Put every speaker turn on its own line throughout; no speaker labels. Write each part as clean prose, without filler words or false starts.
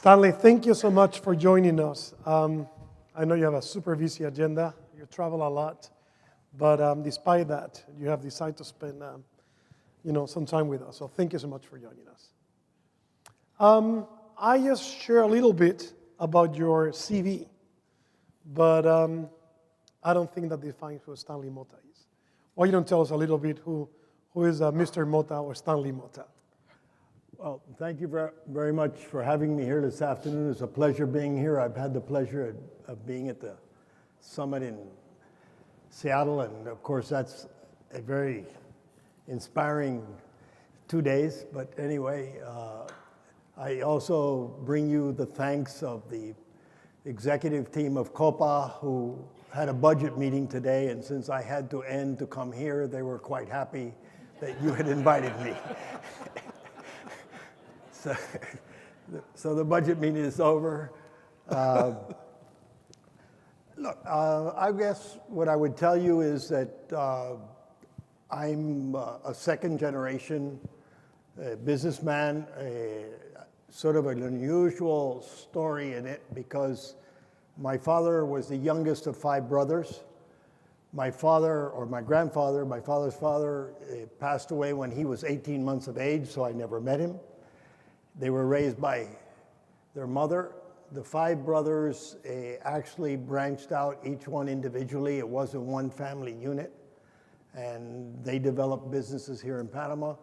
Stanley, thank you so much for joining us. I know you have a super busy agenda. You travel a lot, but despite that, you have decided to spend, some time with us. So thank you so much for joining us. I just share a little bit about your CV, but I don't think that defines who Stanley Motta is. Why you don't tell us a little bit who is Mr. Motta or Stanley Motta?
Well, thank you very much for having me here this afternoon. It's a pleasure being here. I've had the pleasure of being at the summit in Seattle, and of course that's a very inspiring 2 days. But anyway, I also bring you the thanks of the executive team of COPA, who had a budget meeting today, and since I had to end to come here, they were quite happy that you had invited me. So the budget meeting is over. Look, I guess what I would tell you is that I'm a second generation businessman, sort of an unusual story in it because my father was the youngest of 5 brothers. My father, or my grandfather, my father's father, passed away when he was 18 months of age, so I never met him. They were raised by their mother. The 5 brothers actually branched out, each one individually. It wasn't one family unit. And they developed businesses here in Panama.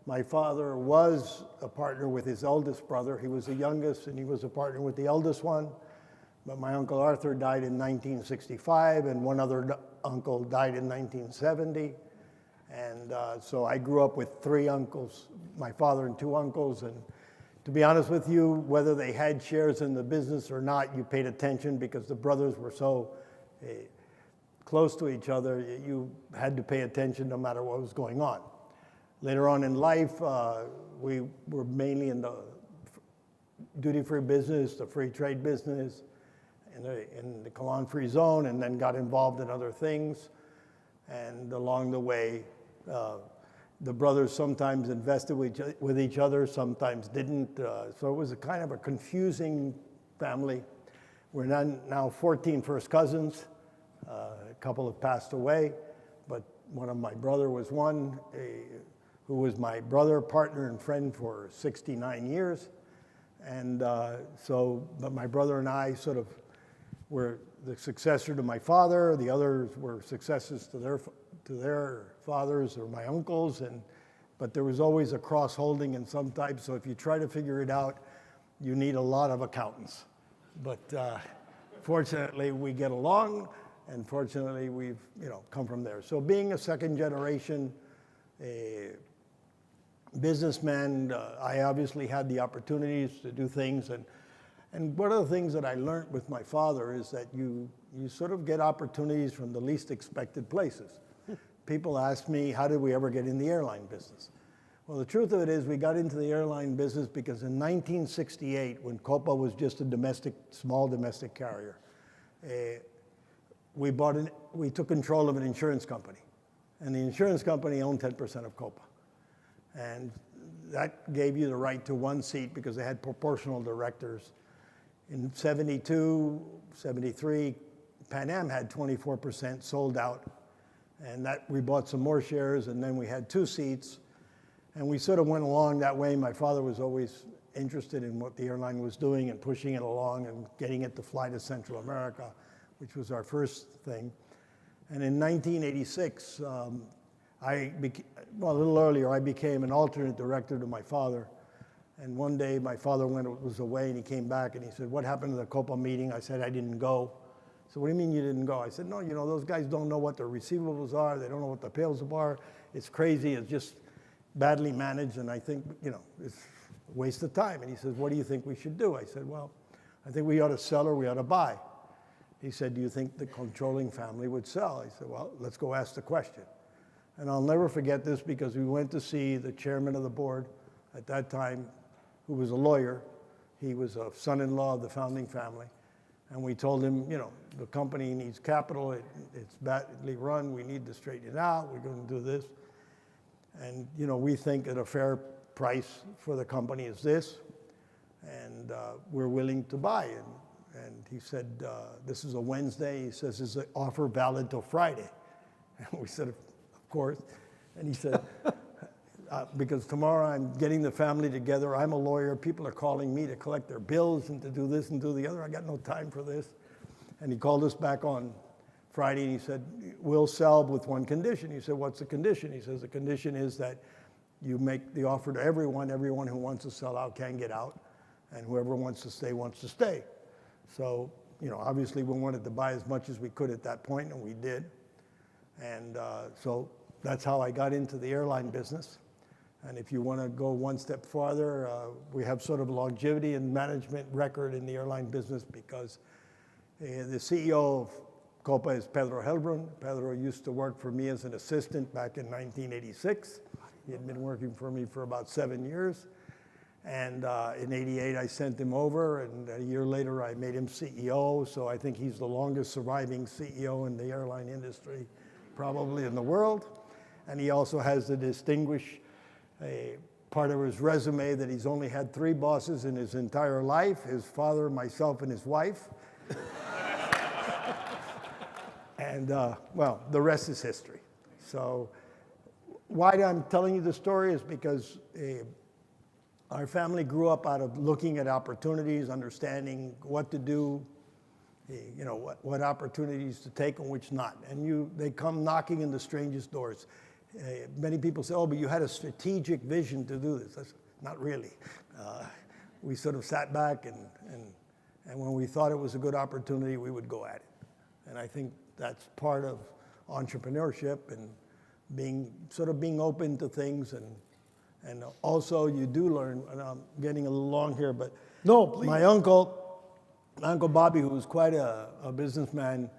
My father was a partner with his eldest brother. He was the youngest, and he was a partner with the eldest one. But my Uncle Arthur died in 1965, and one other uncle died in 1970. And so I grew up with 3 uncles, my father and 2 uncles. And to be honest with you, whether they had shares in the business or not, you paid attention because the brothers were so close to each other, you had to pay attention no matter what was going on. Later on in life, we were mainly in the duty-free business, the free trade business, in the Calan Free Zone, and then got involved in other things. And along the way, the brothers sometimes invested with each other, sometimes didn't. So it was a kind of a confusing family. We're now 14 first cousins. A couple have passed away, but one of my brother was one, who was my brother, partner, and friend for 69 years. And but my brother and I sort of were the successor to my father. The others were successors to their fathers or my uncles, but there was always a cross-holding in some type, so if you try to figure it out, you need a lot of accountants. But fortunately, we get along, and fortunately, we've come from there. So being a second-generation businessman, I obviously had the opportunities to do things, and one of the things that I learned with my father is that you sort of get opportunities from the least expected places. People ask me, how did we ever get in the airline business? Well, the truth of it is we got into the airline business because in 1968, when COPA was just a small domestic carrier, we took control of an insurance company. And the insurance company owned 10% of COPA. And that gave you the right to 1 seat because they had proportional directors. In 72, 73, Pan Am had 24% sold out. And that we bought some more shares, and then we had 2 seats. And we sort of went along that way. My father was always interested in what the airline was doing and pushing it along and getting it to fly to Central America, which was our first thing. And in 1986, a little earlier, I became an alternate director to my father. And one day, my father was away, and he came back, and he said, "What happened to the COPA meeting?" I said, "I didn't go." So what do you mean you didn't go? I said, "No, those guys don't know what their receivables are. They don't know what the payables are. It's crazy. It's just badly managed, and I think, it's a waste of time." And he says, "What do you think we should do?" I said, "Well, I think we ought to sell or we ought to buy." He said, "Do you think the controlling family would sell?" I said, "Well, let's go ask the question." And I'll never forget this because we went to see the chairman of the board at that time, who was a lawyer. He was a son-in-law of the founding family. And we told him, the company needs capital. It's badly run. We need to straighten it out. We're going to do this. And, we think that a fair price for the company is this. and we're willing to buy. And he said, this is a Wednesday. He says, is the offer valid till Friday? And we said, of course. And he said, because tomorrow I'm getting the family together. I'm a lawyer. People are calling me to collect their bills and to do this and do the other. I got no time for this. And he called us back on Friday and he said, we'll sell with one condition. He said, what's the condition? He says, the condition is that you make the offer to everyone. Everyone who wants to sell out can get out. And whoever wants to stay wants to stay. So, obviously we wanted to buy as much as we could at that point, and we did. And so that's how I got into the airline business. And if you want to go one step farther, we have sort of longevity and management record in the airline business because the CEO of Copa is Pedro Helbrun. Pedro used to work for me as an assistant back in 1986. He had been working for me for about 7 years. And in '88, I sent him over, and a year later, I made him CEO. So I think he's the longest surviving CEO in the airline industry, probably in the world. And he also has the distinguished part of his resume that he's only had 3 bosses in his entire life: his father, myself, and his wife. And well, the rest is history. So why I'm telling you the story is because our family grew up out of looking at opportunities, understanding what to do, what opportunities to take and which not. And they come knocking in the strangest doors. Many people say, oh, but you had a strategic vision to do this. That's not really. We sort of sat back and when we thought it was a good opportunity, we would go at it. And I think that's part of entrepreneurship and being open to things. And also you do learn, and I'm getting a little long here, but
no, please.
My uncle Bobby, who was quite a businessman,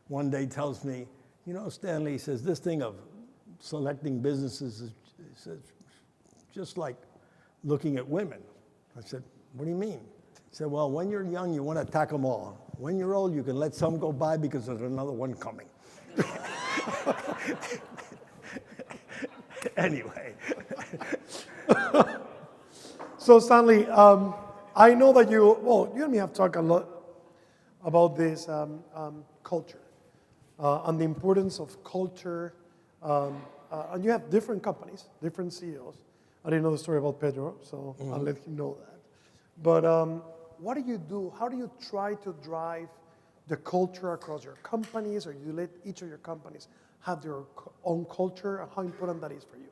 one day tells me, Stanley, he says, this thing of selecting businesses is just like looking at women. I said, what do you mean? He said, well, when you're young, you want to attack them all. When you're old, you can let some go by because there's another one coming. Anyway.
So Stanley, I know that you and me have talked a lot about this culture and the importance of culture. And you have different companies, different CEOs. I didn't know the story about Pedro, so I'll let him know that. But what do you do? How do you try to drive the culture across your companies, or you let each of your companies have their own culture, and how important that is for you?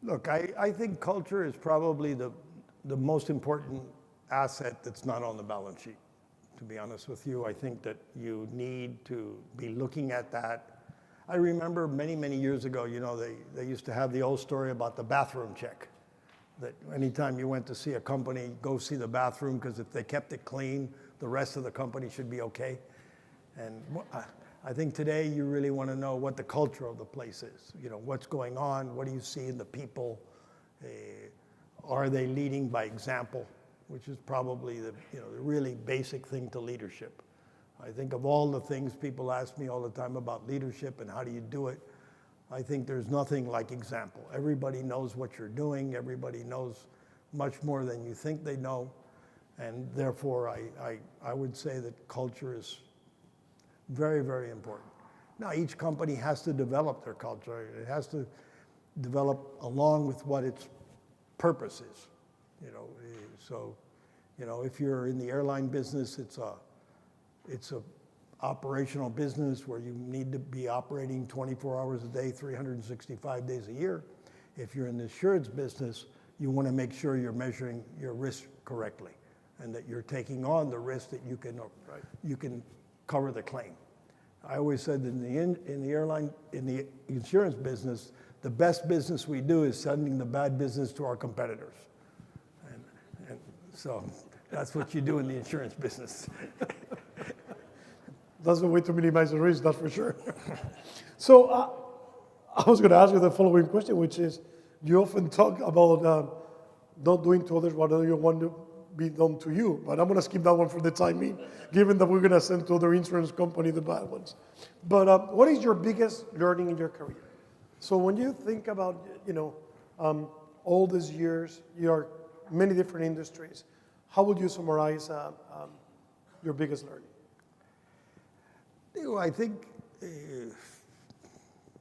Look, I think culture is probably the most important asset that's not on the balance sheet, to be honest with you. I think that you need to be looking at that. I remember many, many years ago, they used to have the old story about the bathroom check. That anytime you went to see a company, go see the bathroom, because if they kept it clean, the rest of the company should be okay. And I think today you really want to know what the culture of the place is. What's going on? What do you see in the people? Are they leading by example? Which is probably the really basic thing to leadership. I think of all the things people ask me all the time about leadership and how do you do it, I think there's nothing like example. Everybody knows what you're doing. Everybody knows much more than you think they know. And therefore, I would say that culture is very, very important. Now, each company has to develop their culture. It has to develop along with what its purpose is. So, if you're in the airline business, it's a operational business where you need to be operating 24 hours a day, 365 days a year. If you're in the insurance business, you want to make sure you're measuring your risk correctly and that you're taking on the risk that you can cover the claim. I always said that in the insurance business, the best business we do is sending the bad business to our competitors. And so that's what you do in the insurance business.
That's the way to minimize the risk, that's for sure. So I was going to ask you the following question, which is, you often talk about not doing to others what you want to be done to you, but I'm going to skip that one for the time being, given that we're going to send to other insurance company the bad ones. But what is your biggest learning in your career? So when you think about, all these years, you're many different industries. How would you summarize your biggest learning?
I think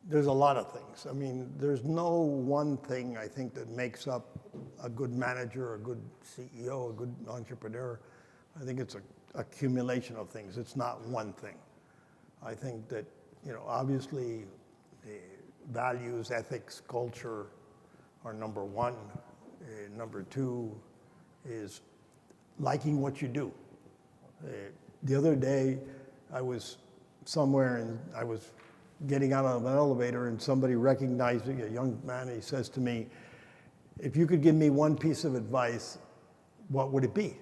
there's a lot of things. I mean, there's no one thing I think that makes up a good manager, a good CEO, a good entrepreneur. I think it's an accumulation of things. It's not one thing. I think that, obviously values, ethics, culture are number one. Number two is liking what you do. The other day, I was somewhere and I was getting out of an elevator and somebody recognized me, a young man, and he says to me, if you could give me one piece of advice, what would it be?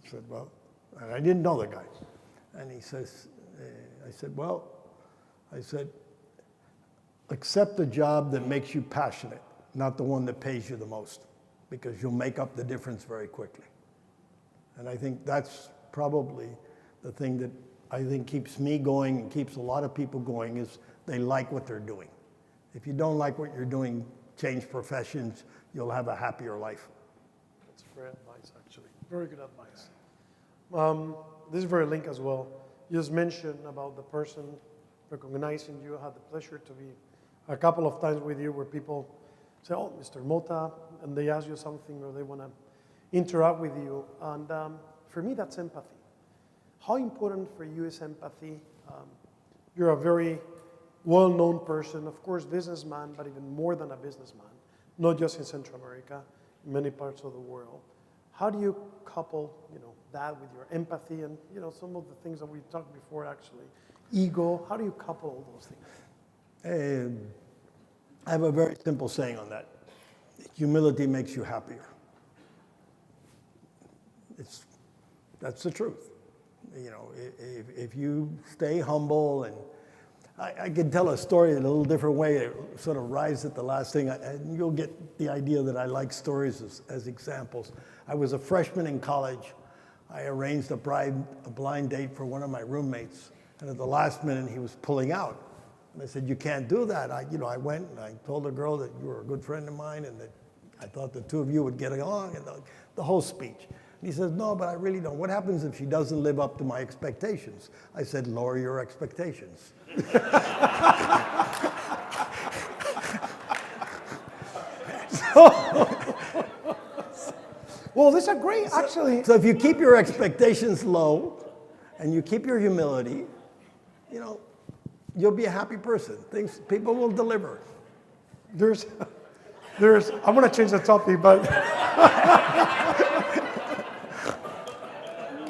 I said, well, and I didn't know the guy. And he says, I said, accept the job that makes you passionate, not the one that pays you the most, because you'll make up the difference very quickly. And I think that's probably the thing that I think keeps me going and keeps a lot of people going is they like what they're doing. If you don't like what you're doing, change professions, you'll have a happier life.
That's great advice, actually. Very good advice. This is very linked as well. You just mentioned about the person recognizing you. I had the pleasure to be a couple of times with you where people say, oh, Mr. Motta, and they ask you something or they want to interact with you. And for me, that's empathy. How important for you is empathy? You're a very well-known person, of course, businessman, but even more than a businessman, not just in Central America, in many parts of the world. How do you couple, that with your empathy and, some of the things that we talked before, actually, ego? How do you couple all those things?
I have a very simple saying on that. Humility makes you happier. That's the truth. If you stay humble, and I can tell a story in a little different way, it sort of rise at the last thing, and you'll get the idea that I like stories as examples. I was a freshman in college. I arranged a blind date for one of my roommates, and at the last minute he was pulling out. And I said, you can't do that. I went and I told the girl that you were a good friend of mine and that I thought the two of you would get along, and the whole speech. And he says, no, but I really don't. What happens if she doesn't live up to my expectations? I said, lower your expectations.
Well, this is a great, actually.
So if you keep your expectations low and you keep your humility, you'll be a happy person. People will deliver.
I'm going to change the topic, but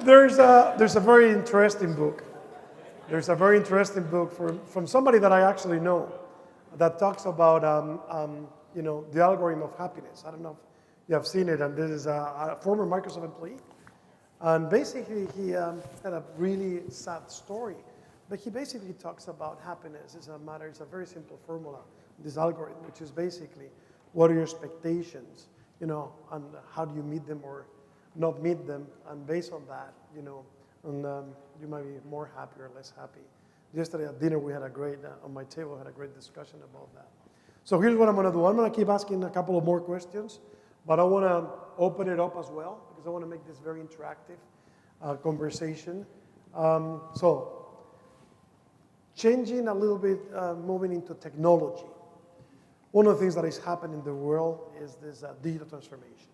there's a very interesting book. There's a very interesting book from somebody that I actually know that talks about the algorithm of happiness. I don't know if you have seen it, and this is a former Microsoft employee. And basically, he had a really sad story. But he basically talks about happiness. It's a very simple formula, this algorithm, which is basically what are your expectations, and how do you meet them or not meet them, and based on that, you might be more happy or less happy. Yesterday at dinner, we had on my table, had a great discussion about that. So here's what I'm going to do. I'm going to keep asking a couple of more questions, but I want to open it up as well, because I want to make this very interactive conversation. So changing a little bit, moving into technology. One of the things that is happening in the world is this digital transformation.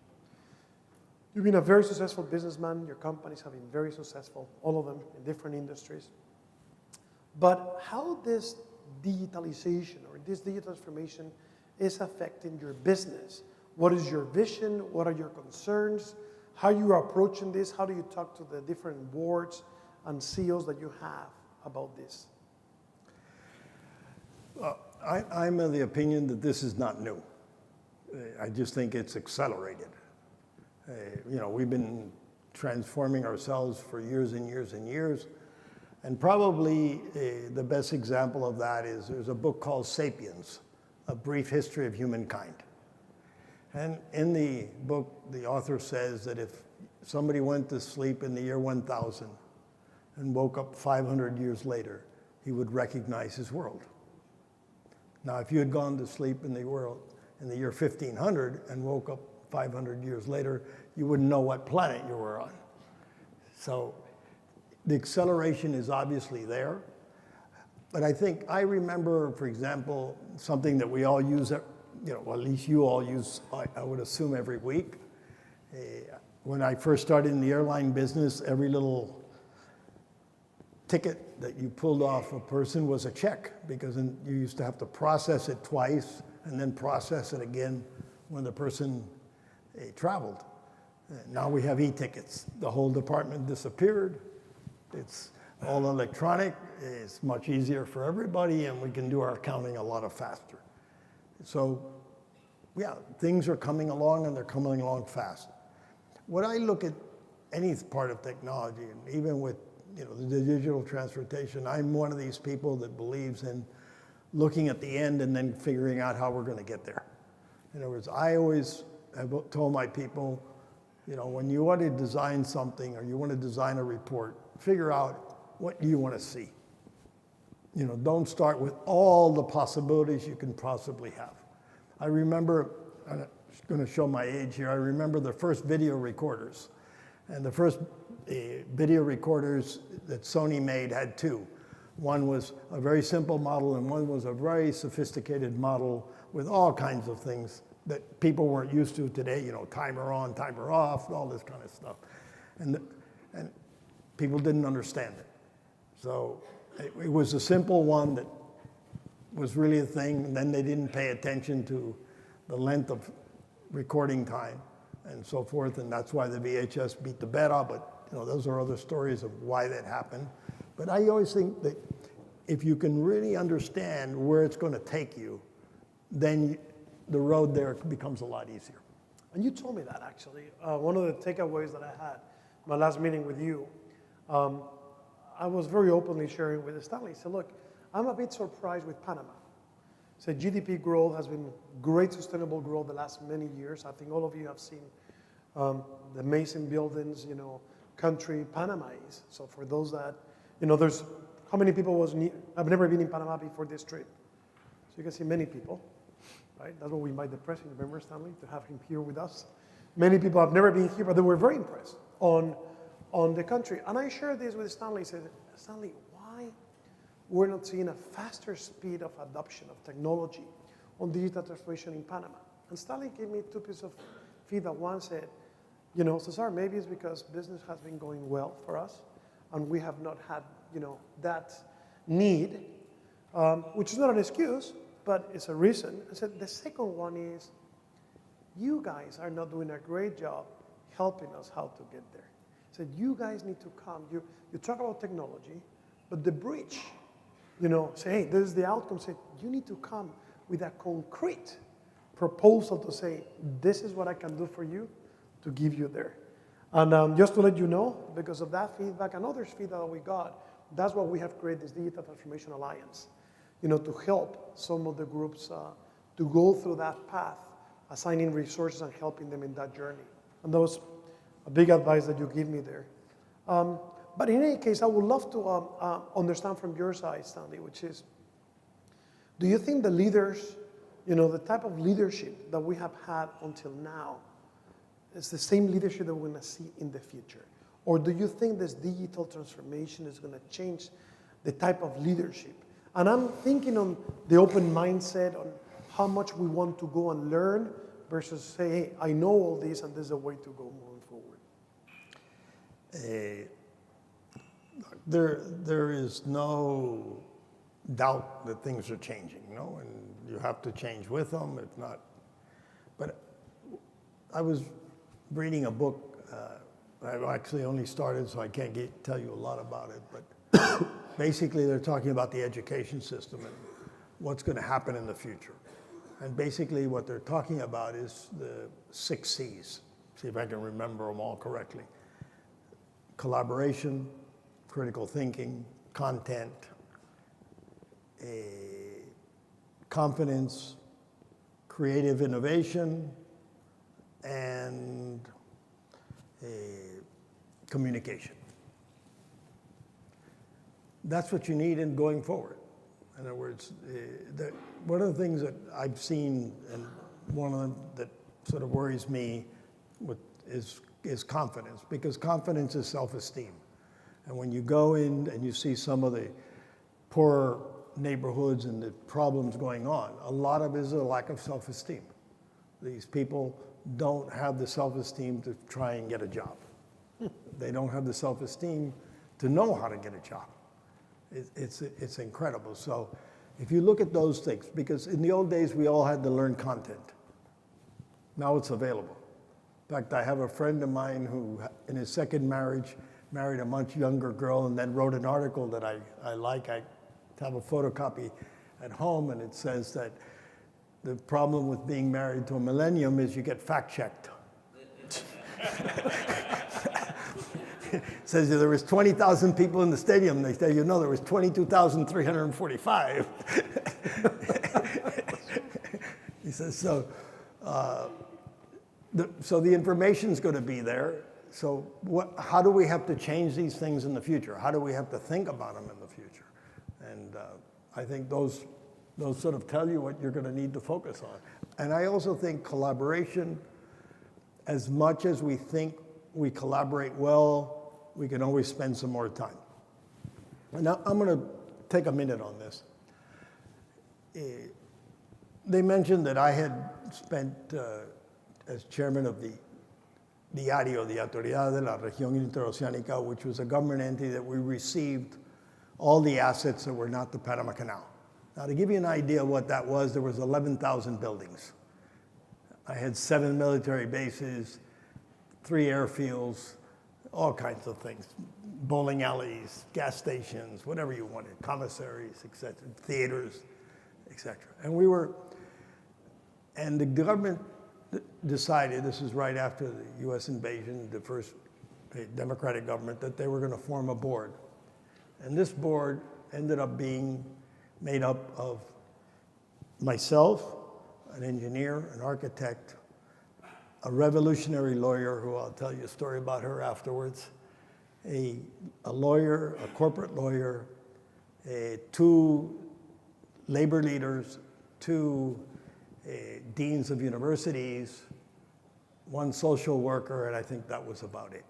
You've been a very successful businessman. Your companies have been very successful, all of them in different industries. But how this digitalization or this digital transformation is affecting your business? What is your vision? What are your concerns? How are you approaching this? How do you talk to the different boards and CEOs that you have about this?
I'm of the opinion that this is not new. I just think it's accelerated. We've been transforming ourselves for years and years and years. And probably the best example of that is there's a book called Sapiens, A Brief History of Humankind. And in the book, the author says that if somebody went to sleep in the year 1000 and woke up 500 years later, he would recognize his world. Now, if you had gone to sleep in the year 1500 and woke up 500 years later, you wouldn't know what planet you were on. So the acceleration is obviously there. But I remember, for example, something that we all use, well, at least you all use, I would assume every week. When I first started in the airline business, every little ticket that you pulled off a person was a check, because you used to have to process it twice and then process it again when the person traveled. Now we have e-tickets. The whole department disappeared. It's all electronic. It's much easier for everybody, and we can do our accounting a lot faster. So, yeah, things are coming along, and they're coming along fast. When I look at any part of technology, and even with the digital transportation, I'm one of these people that believes in looking at the end and then figuring out how we're going to get there. In other words, I always have told my people, when you want to design something or you want to design a report, figure out what you want to see. Don't start with all the possibilities you can possibly have. I remember, I'm going to show my age here, I remember the first video recorders. And the first video recorders that Sony made had two. One was a very simple model, and one was a very sophisticated model with all kinds of things that people weren't used to today, timer on, timer off, all this kind of stuff. And people didn't understand it. So it was a simple one that was really a thing, and then they didn't pay attention to the length of recording time and so forth, and that's why the VHS beat the beta, but those are other stories of why that happened. But I always think that if you can really understand where it's going to take you, then the road there becomes a lot easier.
And you told me that, actually. One of the takeaways that I had my last meeting with you, I was very openly sharing with Stanley. He said, look, I'm a bit surprised with Panama. He said GDP growth has been great sustainable growth the last many years. I think all of you have seen the amazing buildings, country Panama is. So for those that, there's, how many people have never been in Panama before this trip? So you can see many people, right? That's what we invite the president, remember, Stanley, to have him here with us. Many people have never been here, but they were very impressed on the country. And I shared this with Stanley. He said, Stanley, why we're not seeing a faster speed of adoption of technology on digital transformation in Panama? And Stanley gave me two pieces of feedback. One said, Cesar, maybe it's because business has been going well for us, and we have not had, that need, which is not an excuse, but it's a reason. I said, the second one is, you guys are not doing a great job helping us how to get there. I said, you guys need to come. You talk about technology, but the bridge, say, hey, this is the outcome. Say, you need to come with a concrete proposal to say, this is what I can do for you to give you there. And just to let you know, because of that feedback and others' feedback that we got, that's why we have created this Digital Transformation Alliance, to help some of the groups to go through that path, assigning resources and helping them in that journey. And that was a big advice that you give me there. But in any case, I would love to understand from your side, Stanley, which is, do you think the leaders, the type of leadership that we have had until now is the same leadership that we're going to see in the future? Or do you think this digital transformation is going to change the type of leadership? And I'm thinking on the open mindset, on how much we want to go and learn versus say, hey, I know all this and this is the way to go moving forward.
There is no doubt that things are changing, and you have to change with them. If not, but I was reading a book. I've actually only started, so I can't tell you a lot about it. But basically, they're talking about the education system and what's going to happen in the future. And basically, what they're talking about is the 6 C's. See if I can remember them all correctly. Collaboration, critical thinking, content, confidence, creative innovation, and communication. That's what you need in going forward. In other words, one of the things that I've seen, and one of them that sort of worries me is confidence, because confidence is self-esteem. And when you go in and you see some of the poor neighborhoods and the problems going on, a lot of it is a lack of self-esteem. These people don't have the self-esteem to try and get a job. They don't have the self-esteem to know how to get a job. It's incredible. So if you look at those things, because in the old days we all had to learn content. Now it's available. In fact, I have a friend of mine who, in his second marriage, married a much younger girl and then wrote an article that I like. I have a photocopy at home, and it says that the problem with being married to a millennium is you get fact-checked. It says there was 20,000 people in the stadium. They say, you know, there was 22,345. He says, so the information's going to be there. So how do we have to change these things in the future? How do we have to think about them in the future? And I think those sort of tell you what you're going to need to focus on. And I also think collaboration, as much as we think we collaborate well, we can always spend some more time. And now I'm going to take a minute on this. They mentioned that I had spent as chairman of the Diario de Autoridad de la Región Interoceánica, which was a government entity that we received all the assets that were not the Panama Canal. Now, to give you an idea of what that was, there was 11,000 buildings. I had 7 military bases, 3 airfields, all kinds of things, bowling alleys, gas stations, whatever you wanted, commissaries, et cetera, theaters, et cetera. And the government decided, this is right after the US invasion, the first democratic government, that they were going to form a board. And this board ended up being made up of myself, an engineer, an architect, a revolutionary lawyer, who I'll tell you a story about her afterwards, a lawyer, a corporate lawyer, 2 labor leaders, 2 deans of universities, 1 social worker, and I think that was about it.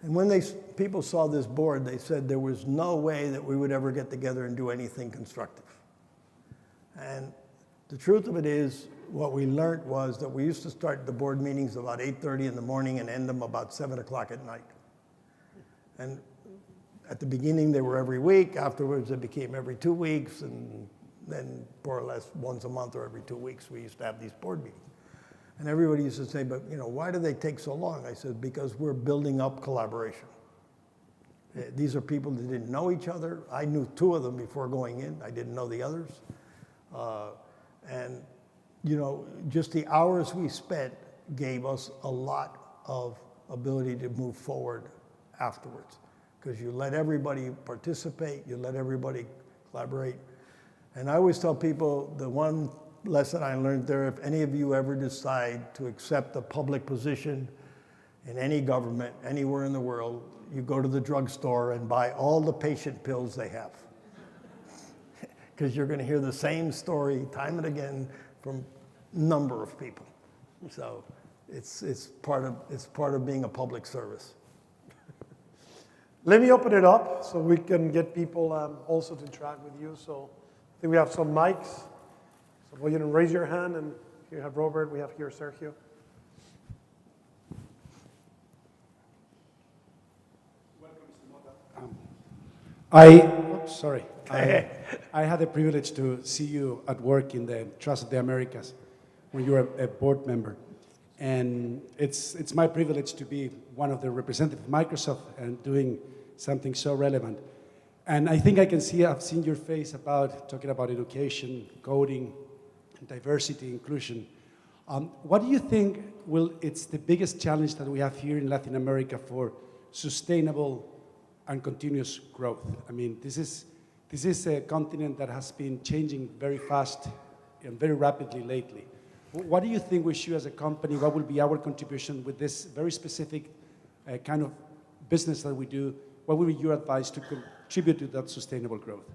And when people saw this board, they said there was no way that we would ever get together and do anything constructive. And the truth of it is, what we learned was that we used to start the board meetings about 8:30 in the morning and end them about 7 o'clock at night. And at the beginning, they were every week. Afterwards, it became every 2 weeks. And then more or less once a month or every 2 weeks, we used to have these board meetings. And everybody used to say, but why do they take so long? I said, because we're building up collaboration. These are people that didn't know each other. I knew 2 of them before going in. I didn't know the others. And just the hours we spent gave us a lot of ability to move forward afterwards, because you let everybody participate, you let everybody collaborate. And I always tell people, the one lesson I learned there, if any of you ever decide to accept a public position in any government, anywhere in the world, you go to the drugstore and buy all the patient pills they have. Because you're going to hear the same story time and again from a number of people. So it's part of being a public service.
Let me open it up so we can get people also to interact with you. So I think we have some mics. So go ahead and raise your hand. And here you have Robert. We have here Sergio.
I had the privilege to see you at work in the Trust of the Americas when you were a board member. And it's my privilege to be one of the representatives of Microsoft and doing something so relevant. And I think I've seen your face talking about education, coding, diversity, inclusion. What do you think it's the biggest challenge that we have here in Latin America for sustainable and continuous growth? I mean, this is a continent that has been changing very fast and very rapidly lately. What do you think we should, as a company, what will be our contribution with this very specific kind of business that we do? What would be your advice to contribute to that sustainable growth?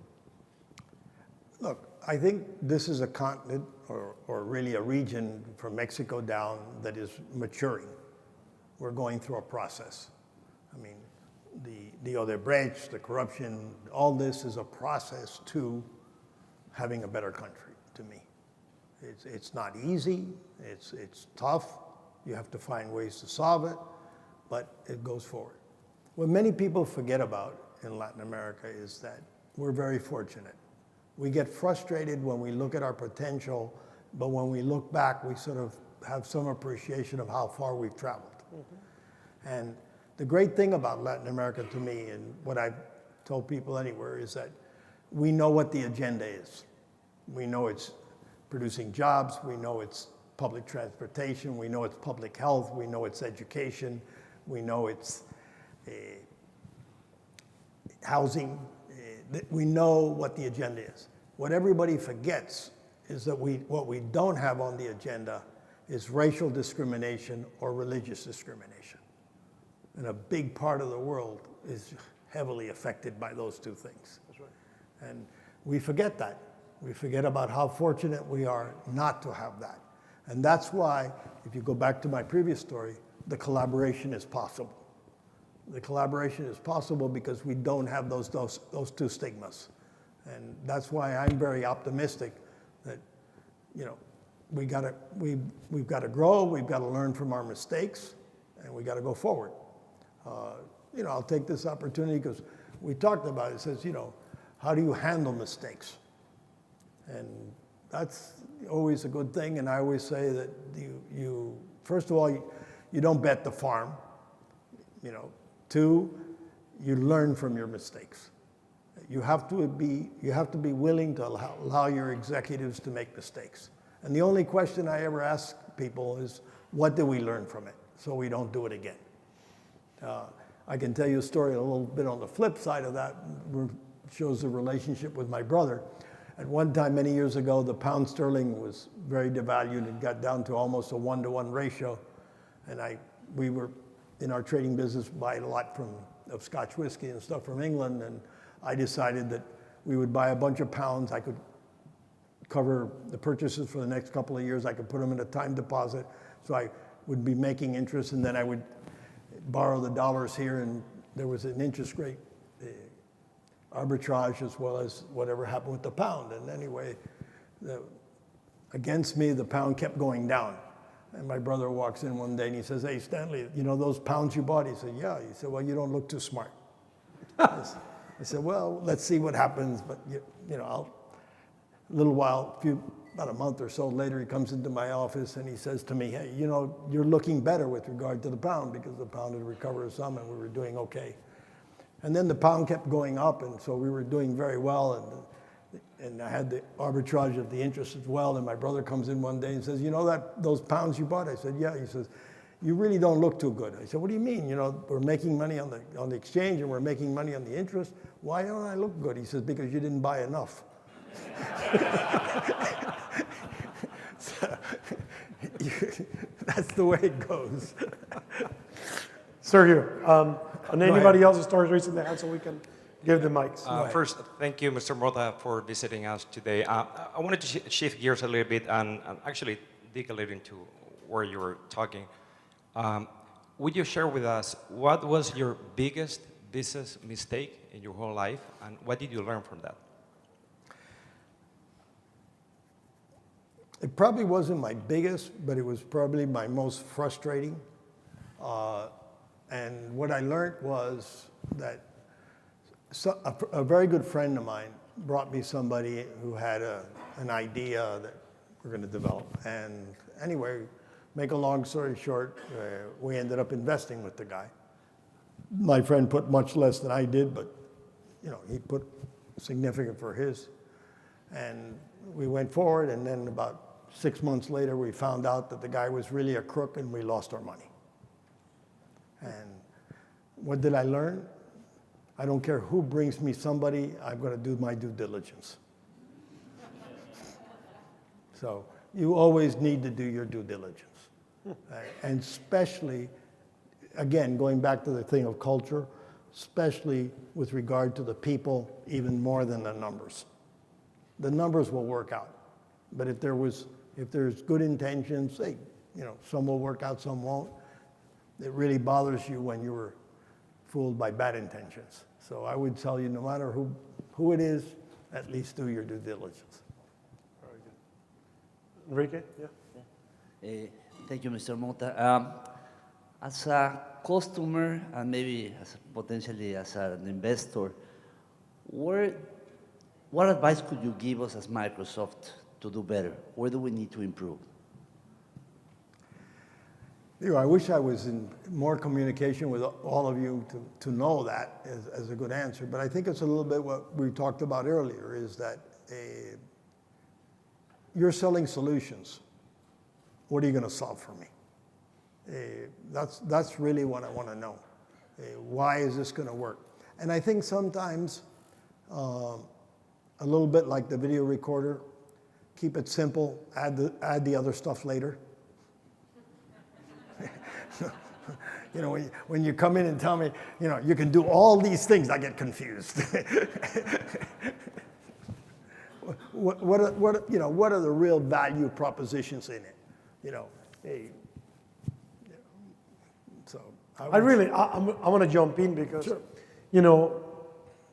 Look, I think this is a continent, or really a region from Mexico down, that is maturing. We're going through a process. I mean, the Odebrecht, the corruption, all this is a process to having a better country, to me. It's not easy, it's tough, you have to find ways to solve it, but it goes forward. What many people forget about in Latin America is that we're very fortunate. We get frustrated when we look at our potential, but when we look back, we sort of have some appreciation of how far we've traveled. And the great thing about Latin America to me, and what I've told people anywhere, is that we know what the agenda is. We know it's producing jobs, we know it's public transportation, we know it's public health, we know it's education, we know it's housing. We know what the agenda is. What everybody forgets is that what we don't have on the agenda is racial discrimination or religious discrimination. And a big part of the world is heavily affected by those two things. That's right. And we forget that. We forget about how fortunate we are not to have that. And that's why, if you go back to my previous story, the collaboration is possible. The collaboration is possible because we don't have those two stigmas. And that's why I'm very optimistic that, you know, we've got to grow, we've got to learn from our mistakes, and we got to go forward. You know, I'll take this opportunity because we talked about it. It says, you know, how do you handle mistakes? And that's always a good thing. And I always say that you first of all, you don't bet the farm. You know, 2, you learn from your mistakes. You have to be willing to allow your executives to make mistakes. And the only question I ever ask people is, what did we learn from it so we don't do it again? I can tell you a story a little bit on the flip side of that, shows the relationship with my brother. At one time, many years ago, the pound sterling was very devalued and got down to almost a 1-to-1 ratio. And we were in our trading business buying a lot of Scotch whiskey and stuff from England. And I decided that we would buy a bunch of pounds. I could cover the purchases for the next couple of years. I could put them in a time deposit. So I would be making interest, and then I would borrow the dollars here, and there was an interest rate arbitrage as well as whatever happened with the pound. And anyway, against me, the pound kept going down. And my brother walks in one day and he says, "Hey, Stanley, you know those pounds you bought?" He said, "Yeah." He said, "Well, you don't look too smart." I said, "Well, let's see what happens." But you know, a little while, about a month or so later, he comes into my office and he says to me, "Hey, you know, you're looking better with regard to the pound," because the pound had recovered some and we were doing okay. And then the pound kept going up, and so we were doing very well, and I had the arbitrage of the interest as well. And my brother comes in one day and says, "You know those pounds you bought?" I said, "Yeah." He says, "You really don't look too good." I said, "What do you mean? You know, we're making money on the exchange and we're making money on the interest. Why don't I look good?" He says, "Because you didn't buy enough." So, that's the way it goes.
Sergio, and anybody else who starts raising their hand so we can give the mics.
First, thank you, Mr. Motta, for visiting us today. I wanted to shift gears a little bit and actually dig a little into where you were talking. Would you share with us what was your biggest business mistake in your whole life, and what did you learn from that?
It probably wasn't my biggest, but it was probably my most frustrating. And what I learned was that a very good friend of mine brought me somebody who had an idea that we're going to develop. And anyway, make a long story short, we ended up investing with the guy. My friend put much less than I did, but you know, he put significant for his. And we went forward, and then about 6 months later, we found out that the guy was really a crook, and we lost our money. And what did I learn? I don't care who brings me somebody, I'm going to do my due diligence. So you always need to do your due diligence. And especially, again, going back to the thing of culture, especially with regard to the people, even more than the numbers. the numbers will work out. But if there's good intentions, hey, some will work out, some won't. It really bothers you when you were fooled by bad intentions. So I would tell you, no matter who it is, at least do your due diligence.
Very good. Enrique, yeah?
Thank you, Mr. Motta. As a customer and maybe potentially as an investor, what advice could you give us as Microsoft to do better? Where do we need to improve?
I wish I was in more communication with all of you to know that as a good answer, but I think it's a little bit what we talked about earlier, is that you're selling solutions. What are you going to solve for me? That's really what I want to know. Why is this going to work? And I think sometimes, a little bit like the video recorder, keep it simple, add the other stuff later. When you come in and tell me, you can do all these things, I get confused. What are the real value propositions in it? So I want to jump in because,
sure.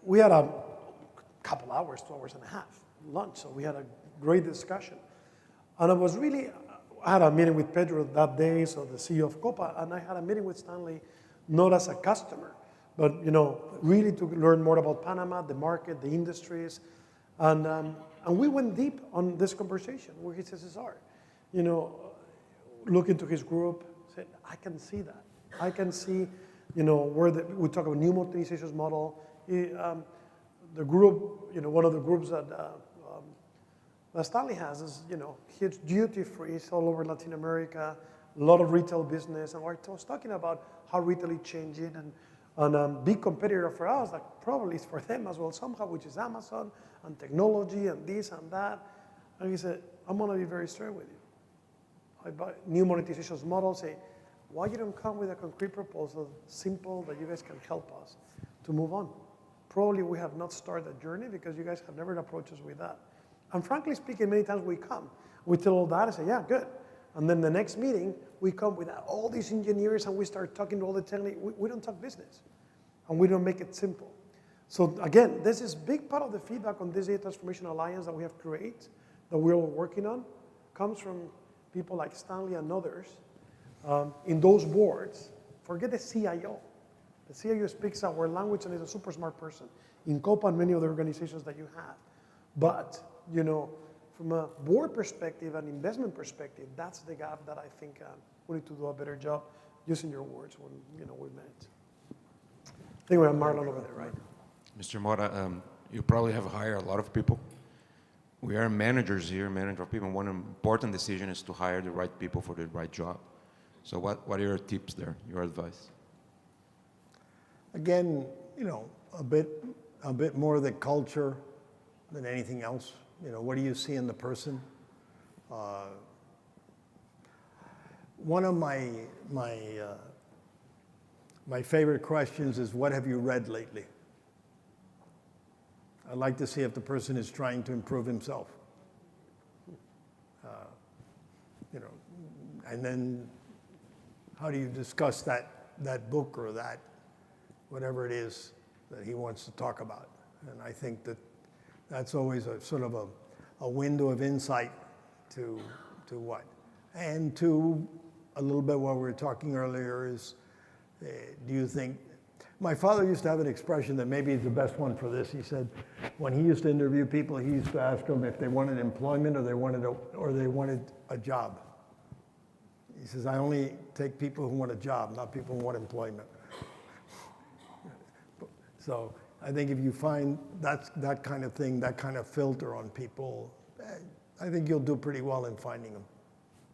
We had a couple hours, 2 hours and a half lunch, so we had a great discussion. And I had a meeting with Pedro that day, so the CEO of Copa, and I had a meeting with Stanley, not as a customer, but really to learn more about Panama, the market, the industries, and we went deep on this conversation where he says, César, look into his group, said, I can see that. I can see, where we talk about new monetization model. The group, one of the groups that Stanley has is, huge duty free all over Latin America, a lot of retail business, and I was talking about how retail is changing, and a big competitor for us, that probably is for them as well somehow, which is Amazon, and technology, and this and that. And he said, I'm going to be very straight with you. I buy new monetization model, say, why you don't come with a concrete proposal, simple, that you guys can help us to move on? Probably we have not started that journey because you guys have never approached us with that. And frankly speaking, many times we come, we tell all that and say, yeah, good. And then the next meeting, we come with all these engineers and we start talking to all the technical, we don't talk business. And we don't make it simple. So again, this is big part of the feedback on this Data Transformation Alliance that we have created, that we're all working on, comes from people like Stanley and others in those boards. Forget the CIO. The CIO speaks our language and is a super smart person in Copa and many other organizations that you have. But, from a board perspective and investment perspective, that's the gap that I think we need to do a better job using your words when, we met. I think we have Marlon over there, right?
Mr. Motta, you probably have hired a lot of people. We are managers here, manager of people. One important decision is to hire the right people for the right job. So what are your tips there, your advice?
Again, a bit more the culture than anything else. What do you see in the person? One of my favorite questions is, what have you read lately? I'd like to see if the person is trying to improve himself. And then how do you discuss that book or that whatever it is that he wants to talk about? And I think that's always a sort of a window of insight to what. And to a little bit what we were talking earlier is, do you think, my father used to have an expression that maybe is the best one for this. He said, when he used to interview people, he used to ask them if they wanted employment or they wanted a job. He says, I only take people who want a job, not people who want employment. So I think if you find that kind of thing, that kind of filter on people, I think you'll do pretty well in finding them,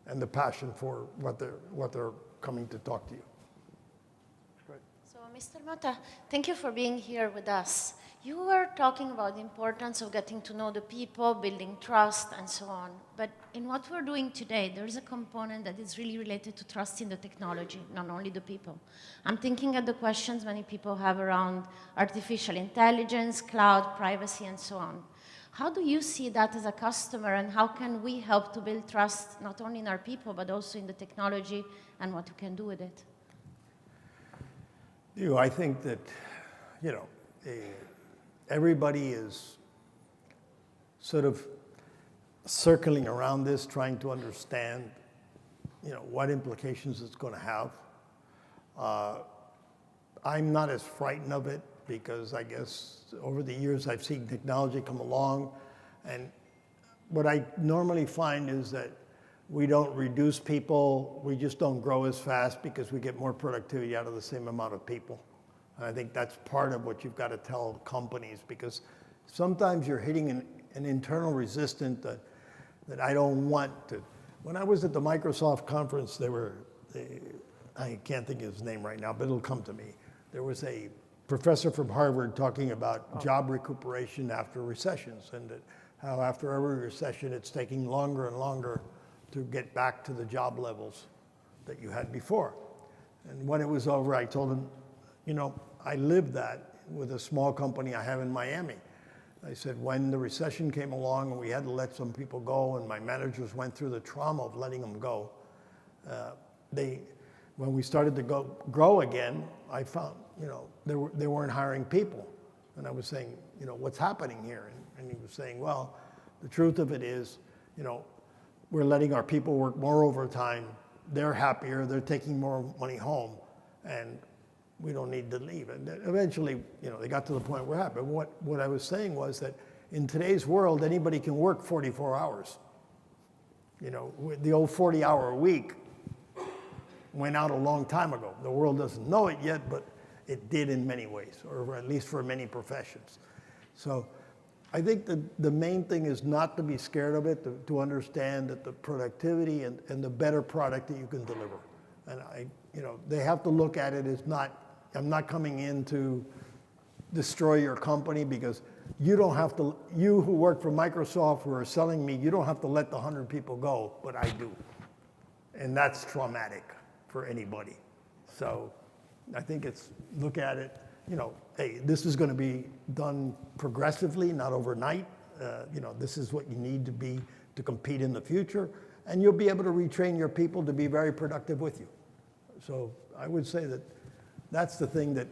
and the passion for what they're coming to talk to you.
So, Mr. Motta, thank you for being here with us. You were talking about the importance of getting to know the people, building trust, and so on. But in what we're doing today, there's a component that is really related to trust in the technology, not only the people. I'm thinking of the questions many people have around artificial intelligence, cloud, privacy, and so on. How do you see that as a customer, and how can we help to build trust, not only in our people, but also in the technology and what you can do with it?
I think that, everybody is sort of circling around this, trying to understand, what implications it's going to have. I'm not as frightened of it because I guess over the years I've seen technology come along, and what I normally find is that we don't reduce people, we just don't grow as fast because we get more productivity out of the same amount of people. And I think that's part of what you've got to tell companies, because sometimes you're hitting an internal resistance that I don't want to. When I was at the Microsoft conference, I can't think of his name right now, but it'll come to me. There was a professor from Harvard talking about job recuperation after recessions, and how after every recession it's taking longer and longer to get back to the job levels that you had before. And when it was over, I told him, I lived that with a small company I have in Miami. I said, when the recession came along and we had to let some people go, and my managers went through the trauma of letting them go, when we started to grow again, I found, they weren't hiring people. And I was saying, what's happening here? And he was saying, well, the truth of it is, we're letting our people work more overtime. They're happier, they're taking more money home, and we don't need to leave. And eventually, they got to the point we're happy. What I was saying was that in today's world, anybody can work 44 hours. The old 40-hour week went out a long time ago. The world doesn't know it yet, but it did in many ways, or at least for many professions. So I think the main thing is not to be scared of it, to understand that the productivity and the better product that you can deliver. And they have to look at it as I'm not coming in to destroy your company, because you don't have to, you who work for Microsoft who are selling me, you don't have to let the 100 people go, but I do. And that's traumatic for anybody. So I think look at it, hey, this is going to be done progressively, not overnight. This is what you need to be to compete in the future, and you'll be able to retrain your people to be very productive with you. So I would say that's the thing that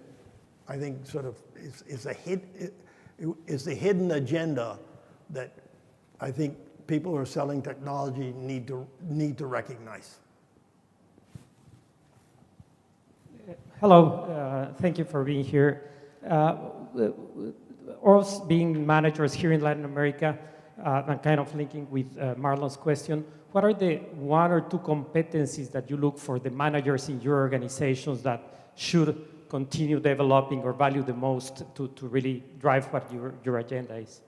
I think sort of is the hidden agenda that I think people who are selling technology need to recognize.
Hello, thank you for being here. Us being managers here in Latin America, and kind of linking with Marlon's question, what are the one or two competencies that you look for the managers in your organizations that should continue developing or value the most to really drive what your agenda is?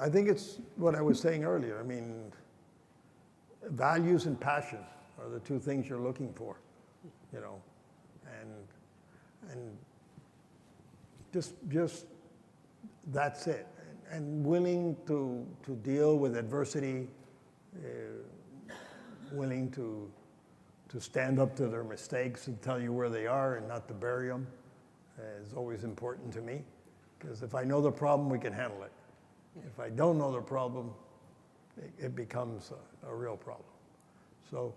I think it's what I was saying earlier. I mean, values and passion are the two things you're looking for, and just that's it. And willing to deal with adversity, willing to stand up to their mistakes and tell you where they are and not to bury them is always important to me. Because if I know the problem, we can handle it. If I don't know the problem, it becomes a real problem. So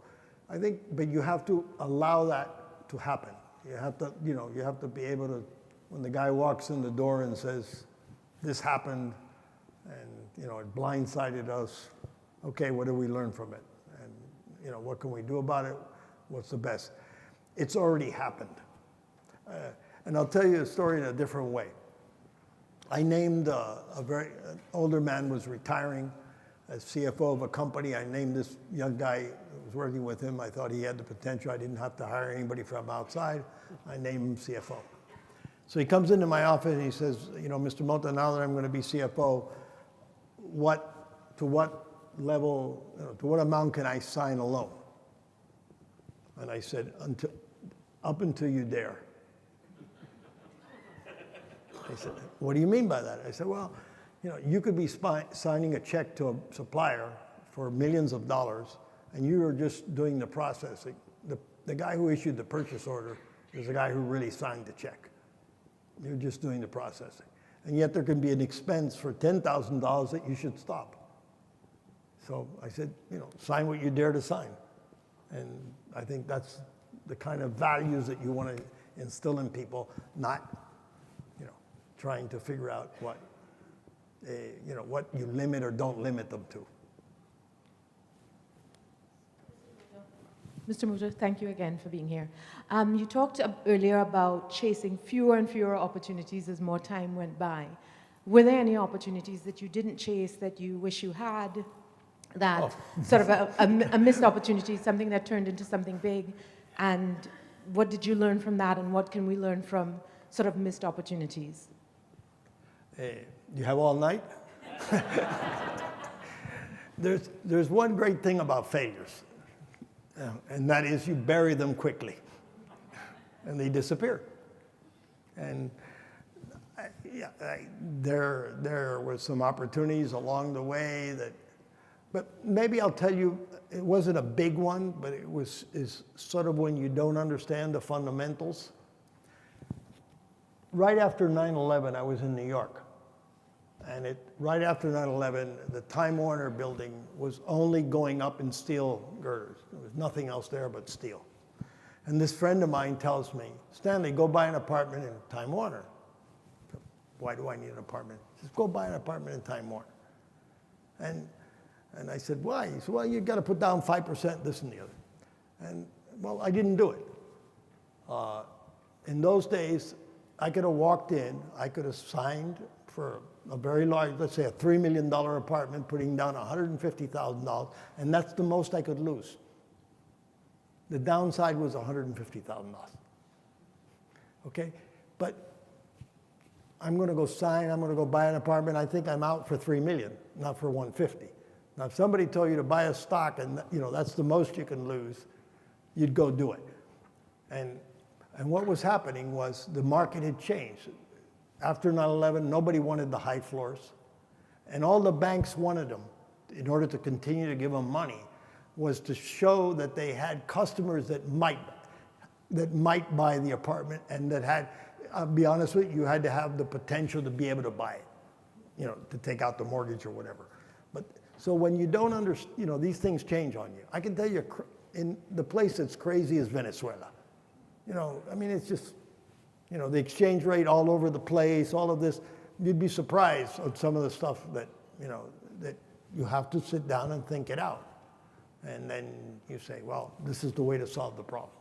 I think, but you have to allow that to happen. You have to, you have to be able to, when the guy walks in the door and says, this happened, and it blindsided us, okay, what do we learn from it? And what can we do about it? What's the best? It's already happened. And I'll tell you a story in a different way. I named an older man was retiring as CFO of a company. I named this young guy who was working with him. I thought he had the potential. I didn't have to hire anybody from outside. I named him CFO. So he comes into my office and he says, Mr. Motta, now that I'm going to be CFO, to what level, to what amount can I sign a loan? And I said, up until you dare. He said, what do you mean by that? I said, well, you could be signing a check to a supplier for millions of dollars, and you are just doing the processing. The guy who issued the purchase order is the guy who really signed the check. You're just doing the processing. and yet there can be an expense for $10,000 that you should stop. So I said, sign what you dare to sign. And I think that's the kind of values that you want to instill in people, not, trying to figure out what you limit or don't limit them to.
Mr. Motta, thank you again for being here. You talked earlier about chasing fewer and fewer opportunities as more time went by. Were there any opportunities that you didn't chase that you wish you had, that sort of a missed opportunity, something that turned into something big? And what did you learn from that, and what can we learn from sort of missed opportunities?
You have all night? There's one great thing about failures, and that is you bury them quickly, and they disappear. And there were some opportunities along the way but maybe I'll tell you, it wasn't a big one, but is sort of when you don't understand the fundamentals. Right after 9/11, I was in New York. And right after 9/11, the Time Warner building was only going up in steel girders. There was nothing else there but steel. And this friend of mine tells me, Stanley, go buy an apartment in Time Warner. Why do I need an apartment? He says, go buy an apartment in Time Warner. And I said, why? He said, well, you've got to put down 5%, this and the other. And, well, I didn't do it. In those days, I could have walked in, I could have signed for a very large, let's say a $3 million apartment, putting down $150,000, and that's the most I could lose. The downside was $150,000. Okay? But I'm going to go sign, I'm going to go buy an apartment, I think I'm out for $3 million, not for $150,000. Now, if somebody told you to buy a stock and that's the most you can lose, you'd go do it. And what was happening was the market had changed. After 9/11, nobody wanted the high floors. And all the banks wanted them, in order to continue to give them money, was to show that they had customers that might buy the apartment, and that had, I'll be honest with you, you had to have the potential to be able to buy it, to take out the mortgage or whatever. But so when you don't understand, these things change on you. I can tell you, in the place that's crazy is Venezuela. I mean, it's just, the exchange rate all over the place, all of this. You'd be surprised at some of the stuff that, that you have to sit down and think it out. And then you say, well, this is the way to solve the problem.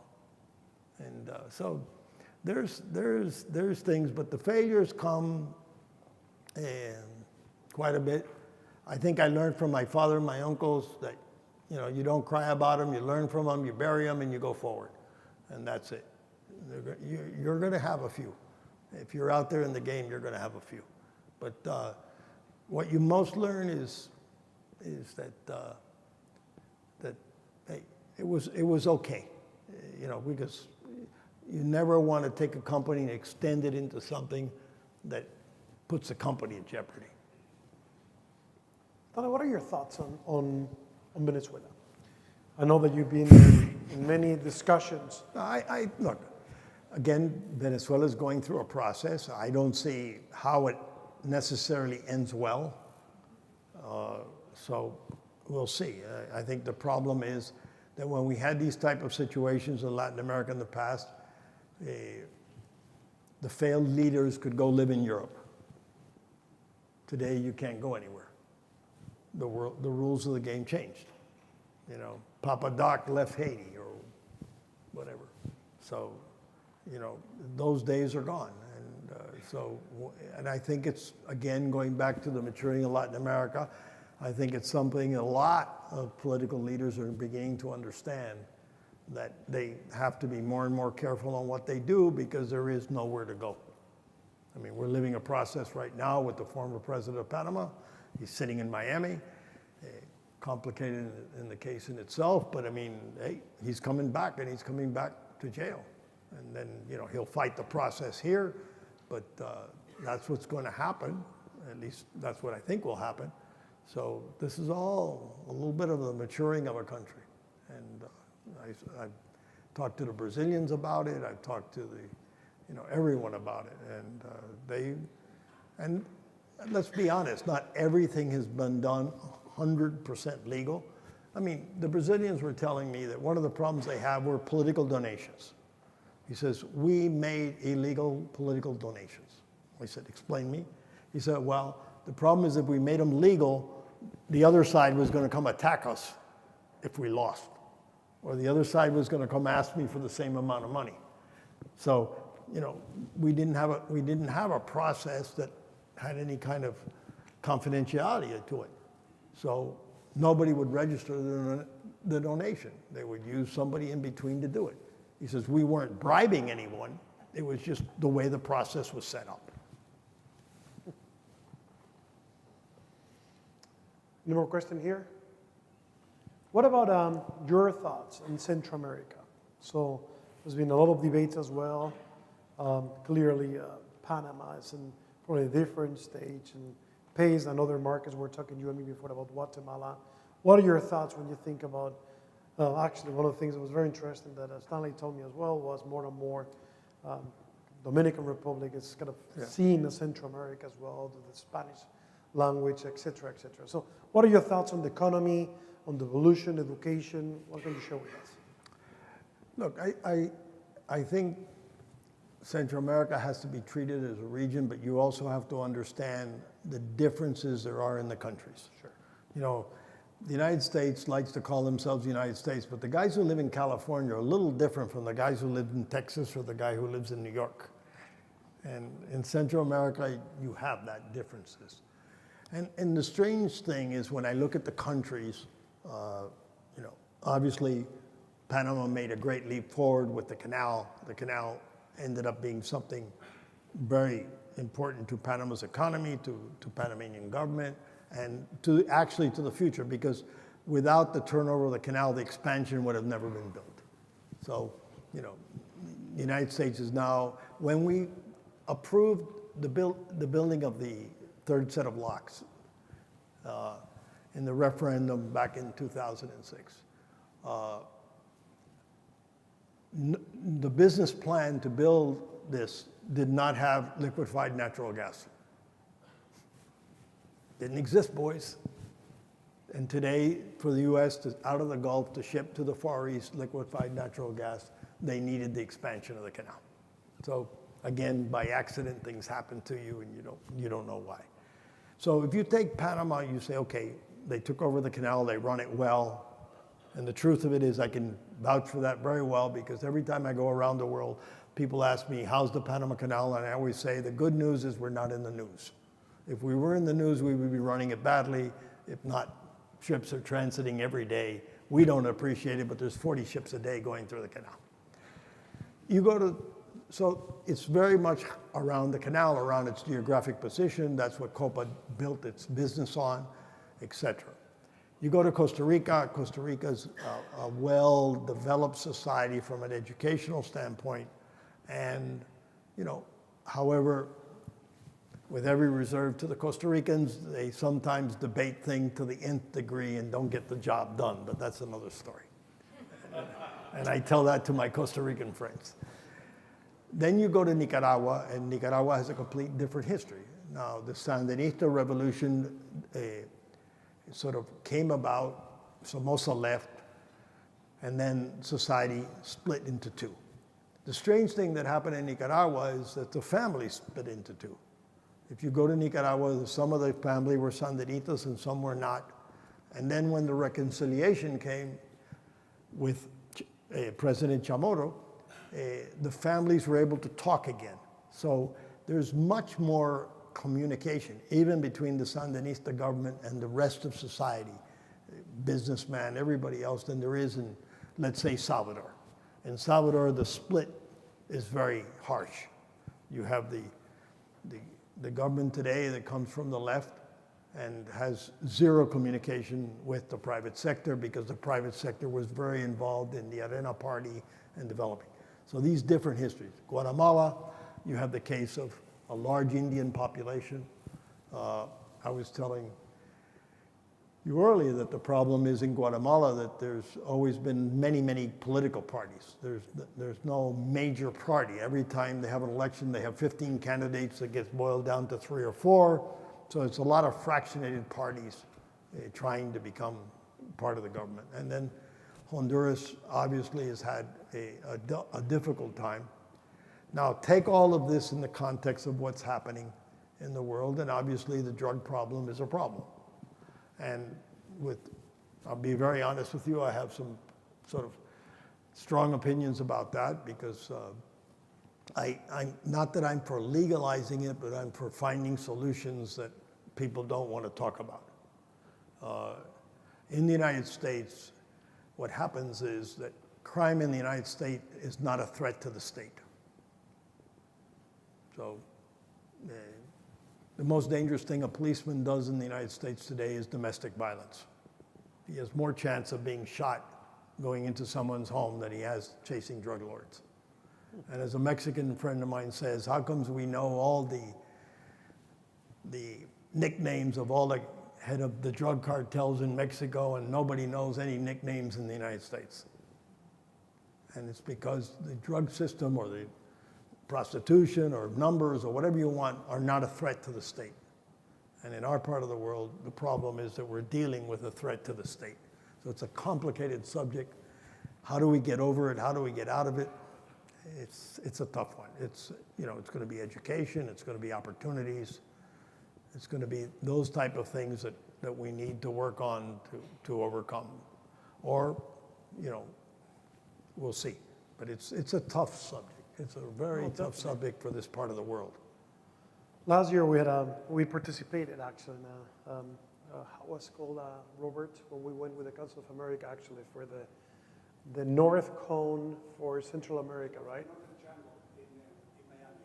And so there's things, but the failures come quite a bit. I think I learned from my father and my uncles that, you don't cry about them, you learn from them, you bury them, and you go forward. And that's it. You're going to have a few. If you're out there in the game, you're going to have a few. But what you most learn is that hey, it was okay, because you never want to take a company and extend it into something that puts the company in jeopardy.
Tana, what are your thoughts on Venezuela? I know that you've been in many discussions.
Look, again, Venezuela is going through a process. I don't see how it necessarily ends well. So we'll see. I think the problem is that when we had these type of situations in Latin America in the past, the failed leaders could go live in Europe. Today, you can't go anywhere. The rules of the game changed. Papa Doc left Haiti or whatever. So, those days are gone. And I think it's, again, going back to the maturing of Latin America, I think it's something a lot of political leaders are beginning to understand, that they have to be more and more careful on what they do, because there is nowhere to go. I mean, we're living a process right now with the former president of Panama. He's sitting in Miami, complicated in the case in itself, but I mean, hey, he's coming back, and he's coming back to jail. And then, he'll fight the process here, but that's what's going to happen. At least that's what I think will happen. So this is all a little bit of the maturing of a country. And I've talked to the Brazilians about it. I've talked to everyone about it. And let's be honest, not everything has been done 100% legal. I mean, the Brazilians were telling me that one of the problems they have were political donations. He says, we made illegal political donations. I said, explain me. He said, well, the problem is if we made them legal, the other side was going to come attack us if we lost. Or the other side was going to come ask me for the same amount of money. So, you know, we didn't have a process that had any kind of confidentiality to it. So nobody would register the donation. They would use somebody in between to do it. He says, we weren't bribing anyone. It was just the way the process was set up.
Any more question here? What about your thoughts on Central America? So there's been a lot of debates as well. Clearly, Panama is in probably a different stage and pace than other markets. We're talking, you and me before, about Guatemala. What are your thoughts when you think about, actually, one of the things that was very interesting that Stanley told me as well was more and more Dominican Republic is kind of seen as Central America as well, the Spanish language, et cetera, et cetera. So what are your thoughts on the economy, on the evolution, education? What can you share with us?
Look, I think Central America has to be treated as a region, but you also have to understand the differences there are in the countries.
Sure.
You know, the United States likes to call themselves the United States, but the guys who live in California are a little different from the guys who live in Texas or the guy who lives in New York. And in Central America, you have that differences. And the strange thing is when I look at the countries, you know, obviously Panama made a great leap forward with the canal. The canal ended up being something very important to Panama's economy, to Panamanian government, and to actually to the future, because without the turnover of the canal, the expansion would have never been built. So, you know, the United States is now, when we approved the building of the third set of locks in the referendum back in 2006, the business plan to build this did not have liquefied natural gas. Didn't exist, boys. And today, for the U.S. to, out of the Gulf to ship to the Far East liquefied natural gas, they needed the expansion of the canal. So again, by accident, things happen to you and you don't know why. So if you take Panama, you say, okay, they took over the canal, they run it well. And the truth of it is I can vouch for that very well, because every time I go around the world, people ask me, how's the Panama Canal? And I always say, the good news is we're not in the news. If we were in the news, we would be running it badly. If not, ships are transiting every day. We don't appreciate it, but there's 40 ships a day going through the canal. You go to, so it's very much around the canal, around its geographic position. That's what Copa built its business on, etc. You go to Costa Rica. Costa Rica's a well-developed society from an educational standpoint. And, you know, however, with every reserve to the Costa Ricans, they sometimes debate things to the nth degree and don't get the job done, but that's another story. And I tell that to my Costa Rican friends. Then you go to Nicaragua, and Nicaragua has a complete different history. Now, the Sandinista revolution sort of came about, Somoza left, and then society split into two. The strange thing that happened in Nicaragua is that the family split into two. If you go to Nicaragua, some of the family were Sandinistas and some were not. And then when the reconciliation came with President Chamorro, the families were able to talk again. So there's much more communication, even between the Sandinista government and the rest of society, businessman, everybody else, than there is in, let's say, Salvador. In Salvador, the split is very harsh. You have the government today that comes from the left and has zero communication with the private sector, because the private sector was very involved in the Arena Party and developing. So these different histories. Guatemala, you have the case of a large Indian population. I was telling you earlier that the problem is in Guatemala that there's always been many, many political parties. There's no major party. Every time they have an election, they have 15 candidates that gets boiled down to 3 or 4. So it's a lot of fractionated parties trying to become part of the government. And then Honduras obviously has had a difficult time. Now take all of this in the context of what's happening in the world, and obviously the drug problem is a problem. And I'll be very honest with you, I have some sort of strong opinions about that because I'm not that I'm for legalizing it, but I'm for finding solutions that people don't want to talk about. In the United States, what happens is that crime in the United States is not a threat to the state. So the most dangerous thing a policeman does in the United States today is domestic violence. He has more chance of being shot going into someone's home than he has chasing drug lords. And as a Mexican friend of mine says, how comes we know all the nicknames of all the head of the drug cartels in Mexico and nobody knows any nicknames in the United States? And it's because the drug system or the prostitution or numbers or whatever you want are not a threat to the state. And in our part of the world, the problem is that we're dealing with a threat to the state. So it's a complicated subject. How do we get over it? How do we get out of it? It's a tough one. It's going to be education. It's going to be opportunities. It's going to be those type of things that we need to work on to overcome. Or, we'll see. But it's a tough subject. It's a very tough subject for this part of the world.
Last year we participated actually in how was it called, Robert, when we went with the Council of America actually for the North Cone for Central America, right?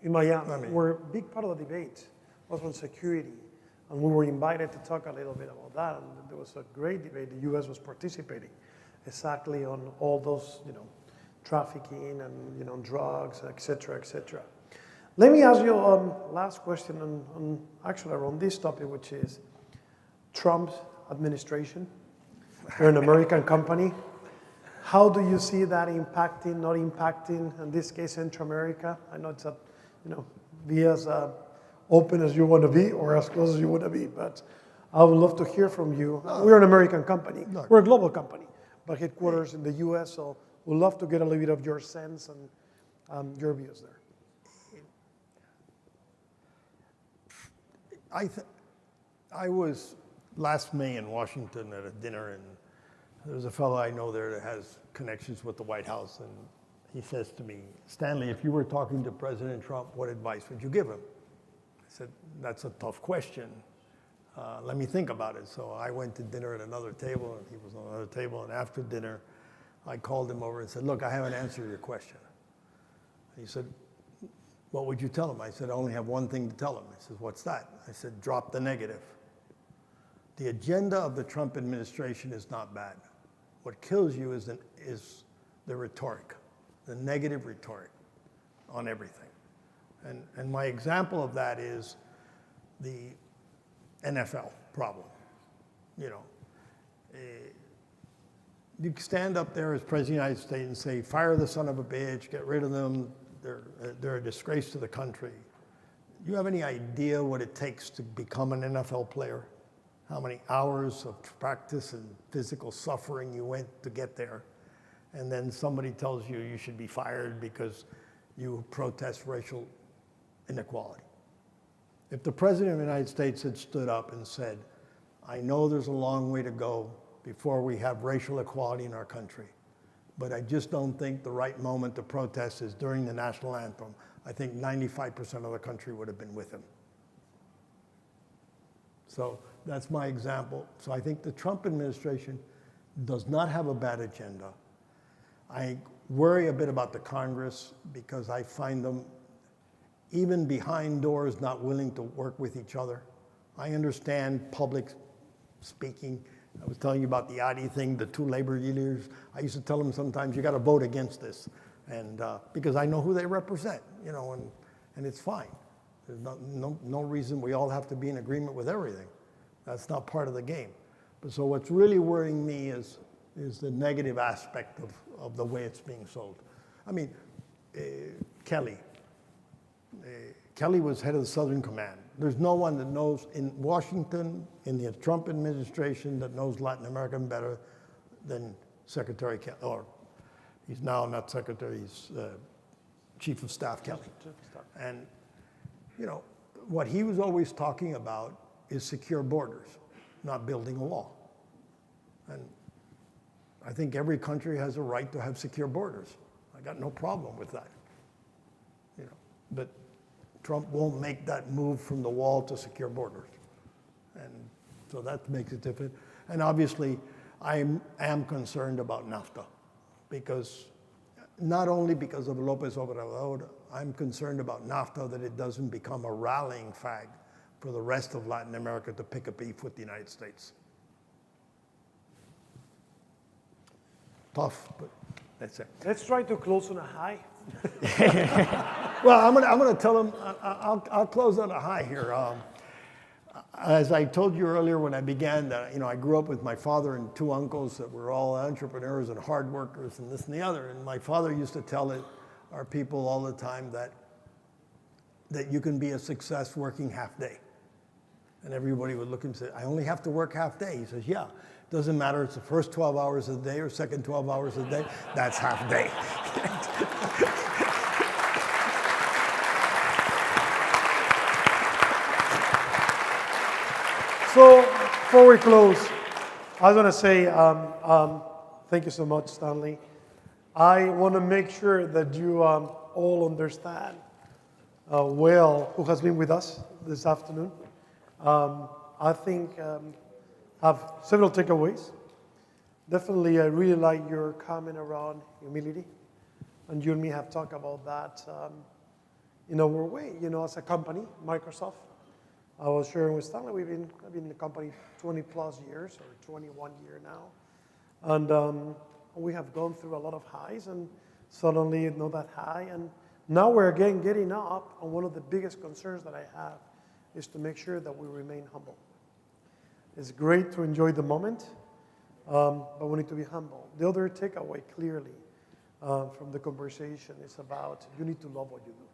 In Miami. Where a big part of the debate was on security. And we were invited to talk a little bit about that. And there was a great debate. The U.S. was participating exactly on all those, trafficking and, drugs, et cetera, et cetera. Let me ask you last question on actually around this topic, which is Trump's administration. You're an American company. How do you see that impacting, not impacting, in this case, Central America? I know it's be as open as you want to be or as close as you want to be, but I would love to hear from you. We're an American company. We're a global company, but headquarters in the U.S., so we'd love to get a little bit of your sense and your views there.
I was last May in Washington at a dinner, and there's a fellow I know there that has connections with the White House, and he says to me, Stanley, if you were talking to President Trump, what advice would you give him? I said, that's a tough question. Let me think about it. So I went to dinner at another table, and he was on another table, and after dinner, I called him over and said, look, I haven't answered your question. He said, what would you tell him? I said, I only have one thing to tell him. He says, what's that? I said, drop the negative. The agenda of the Trump administration is not bad. What kills you is the rhetoric, the negative rhetoric on everything. And my example of that is the NFL problem. You stand up there as President of the United States and say, fire the son of a bitch, get rid of them, they're a disgrace to the country. Do you have any idea what it takes to become an NFL player? How many hours of practice and physical suffering you went to get there? And then somebody tells you you should be fired because you protest racial inequality. If the President of the United States had stood up and said, I know there's a long way to go before we have racial equality in our country, but I just don't think the right moment to protest is during the national anthem, I think 95% of the country would have been with him. So that's my example. So I think the Trump administration does not have a bad agenda. I worry a bit about the Congress because I find them, even behind doors, not willing to work with each other. I understand public speaking. I was telling you about the ADI thing, the two labor leaders. I used to tell them sometimes, you got to vote against this, and because I know who they represent, and it's fine. There's no reason we all have to be in agreement with everything. That's not part of the game. But so what's really worrying me is the negative aspect of the way it's being sold. I mean, Kelly. Kelly was head of the Southern Command. There's no one that knows in Washington, in the Trump administration, that knows Latin America better than Secretary Kelly, or he's now not secretary, he's Chief of Staff Kelly. And, you know, what he was always talking about is secure borders, not building a wall. And I think every country has a right to have secure borders. I got no problem with that. You know, but Trump won't make that move from the wall to secure borders. And so that makes it different. And obviously, I am concerned about NAFTA, because not only because of López Obrador, I'm concerned about NAFTA, that it doesn't become a rallying flag for the rest of Latin America to pick a beef with the United States. Tough, but that's it.
Let's try to close on a high.
Well, I'm gonna tell them, I'll close on a high here. As I told you earlier when I began, that, you know, I grew up with my father and two uncles that were all entrepreneurs and hard workers and this and the other. And my father used to tell our people all the time that you can be a success working half day. And everybody would look and say, I only have to work half day. He says, yeah, doesn't matter, it's the first 12 hours of the day or second 12 hours of the day, that's half day.
So before we close, I was going to say thank you so much, Stanley. I want to make sure that you all understand well who has been with us this afternoon. I think have several takeaways. Definitely, I really like your comment around humility, and you and me have talked about that in our way. You know, as a company, Microsoft, I was sharing with Stanley, I've been in the company 20 plus years, or 21 years now. And we have gone through a lot of highs, and suddenly not that high. And now we're again getting up, and one of the biggest concerns that I have is to make sure that we remain humble. It's great to enjoy the moment, but we need to be humble. The other takeaway, clearly, from the conversation is about you need to love what you do.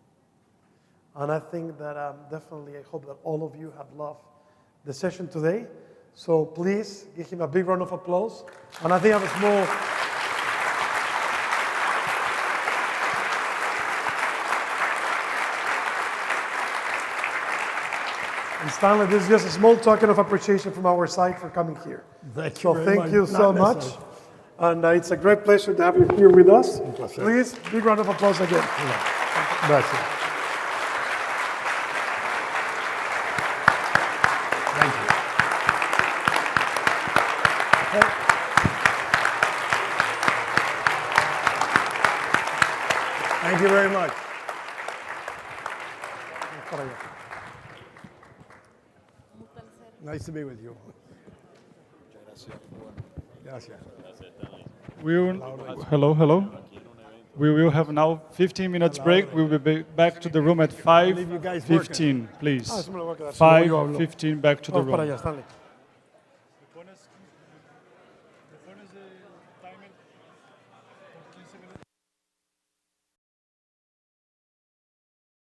And I think that definitely, I hope that all of you have loved the session today. So please give him a big round of applause. And I think I have a small... And Stanley, this is just a small token of appreciation from our side for coming here.
Thank you very
thank
much.
you so
Not
much.
necessary.
And it's a great pleasure to have you here with us.
Pleasure.
Please, big round of applause again.
Gracias. Thank you. Thank you very much. Nice to be with you. Gracias.
Hello. We will have now 15 minutes break. We will be back to the room at 5:15, please. 5:15 back to the
Vamos para
room.
allá, Stanley.